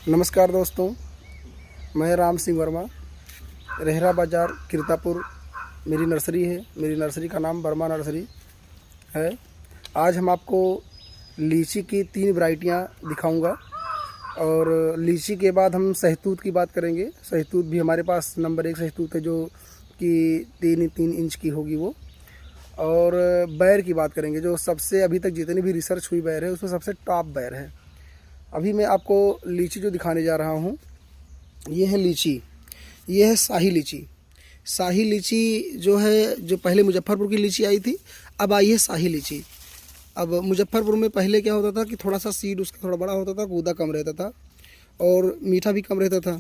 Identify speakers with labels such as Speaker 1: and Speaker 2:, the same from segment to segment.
Speaker 1: नमस्कार दोस्तों, मैं राम सिंह वर्मा। रेहरा बाज़ार कीर्तापुर मेरी नर्सरी है। मेरी नर्सरी का नाम वर्मा नर्सरी है। आज हम आपको लीची की 3 वैरायटियाँ दिखाऊंगा और लीची के बाद हम सहतूत की बात करेंगे। सहतूत भी हमारे पास नंबर 1 सहतूत है जो कि 3 इंच की होगी वो। और बैर की बात करेंगे जो सबसे अभी तक जितनी भी रिसर्च हुई बैर है उसमें सबसे टॉप बैर है। अभी मैं आपको लीची जो दिखाने जा रहा हूँ ये है लीची, ये है शाही लीची। शाही लीची जो है, जो पहले मुजफ्फरपुर की लीची आई थी, अब आई है शाही लीची। अब मुजफ्फरपुर में पहले क्या होता था कि थोड़ा सा सीड उसका थोड़ा बड़ा होता था, गूदा कम रहता था और मीठा भी कम रहता था।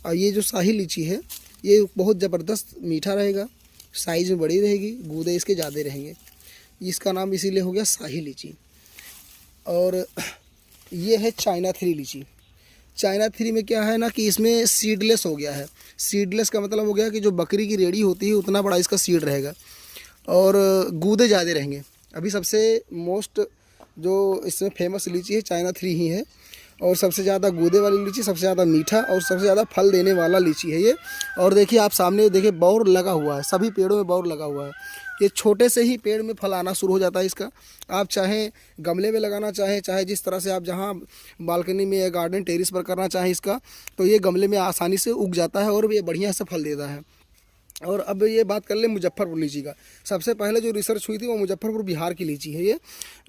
Speaker 1: और ये जो शाही लीची है ये बहुत ज़बरदस्त मीठा रहेगा, साइज़ में बड़ी रहेगी, गूदे इसके ज़्यादा रहेंगे। इसका नाम इसीलिए हो गया शाही लीची। और ये है चाइना 3 लीची। चाइना 3 में क्या है ना कि इसमें सीडलेस हो गया है। सीडलेस का मतलब हो गया कि जो बकरी की रेडी होती है उतना बड़ा इसका सीड रहेगा और गूदे ज़्यादा रहेंगे। अभी सबसे मोस्ट जो इसमें फेमस लीची है चाइना 3 ही है और सबसे ज़्यादा गूदे वाली लीची, सबसे ज़्यादा मीठा और सबसे ज़्यादा फल देने वाला लीची है ये। और देखिए आप सामने देखिए बौर लगा हुआ है, सभी पेड़ों में बौर लगा हुआ है। ये छोटे से ही पेड़ में फल आना शुरू हो जाता है इसका। आप चाहे गमले में लगाना चाहे जिस तरह से आप जहाँ बालकनी में या गार्डन टेरिस पर करना चाहें इसका, तो ये गमले में आसानी से उग जाता है और ये बढ़िया से फल देता है। और अब ये बात कर ले मुजफ्फरपुर लीची का। सबसे पहले जो रिसर्च हुई थी वो मुजफ्फरपुर बिहार की लीची है। ये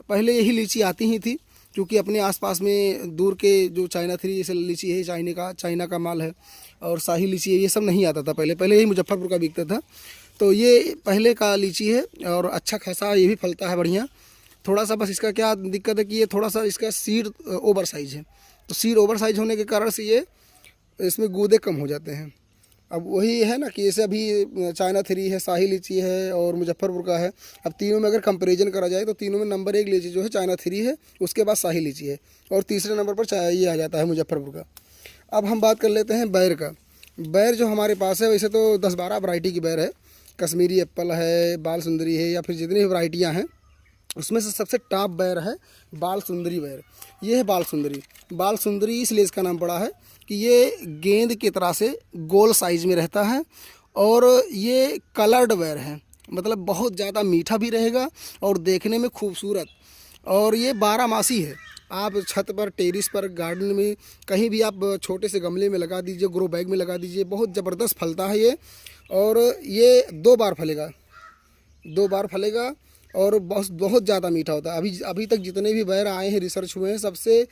Speaker 1: पहले यही लीची आती ही थी क्योंकि अपने आसपास में दूर के जो चाइना 3 जैसे लीची है, चाइना का माल है और शाही लीची है, ये सब नहीं आता था। पहले यही मुजफ्फरपुर का बिकता था। तो ये पहले का लीची है और अच्छा खासा ये भी फलता है बढ़िया। थोड़ा सा बस इसका क्या दिक्कत है कि ये थोड़ा सा इसका सीड ओवर साइज है। तो सीड ओवर साइज होने के कारण से ये इसमें गूदे कम हो जाते हैं। अब वही है ना कि जैसे अभी चाइना 3 है, शाही लीची है और मुजफ्फरपुर का है। अब तीनों में अगर कंपैरिजन करा जाए तो तीनों में नंबर 1 लीची जो है चाइना 3 है, उसके बाद शाही लीची है और तीसरे नंबर पर ये आ जाता है मुजफ्फरपुर का। अब हम बात कर लेते हैं बैर का। बैर जो हमारे पास है वैसे तो 10-12 वैरायटी की बैर है। कश्मीरी एप्पल है, बाल सुंदरी है, या फिर जितनी भी वैरायटियाँ हैं उसमें से सबसे टॉप बैर है बाल सुंदरी बैर। ये है बाल सुंदरी। बाल सुंदरी इसलिए इसका नाम पड़ा है कि ये गेंद की तरह से गोल साइज में रहता है और ये कलर्ड बैर है, मतलब बहुत ज़्यादा मीठा भी रहेगा और देखने में खूबसूरत। और ये 12 मासी है। आप छत पर, टेरिस पर, गार्डन में कहीं भी आप छोटे से गमले में लगा दीजिए, ग्रो बैग में लगा दीजिए, बहुत ज़बरदस्त फलता है ये। और ये 2 बार फलेगा, 2 बार फलेगा और बहुत बहुत ज़्यादा मीठा होता है। अभी तक जितने भी बैर आए हैं, रिसर्च हुए हैं, सबसे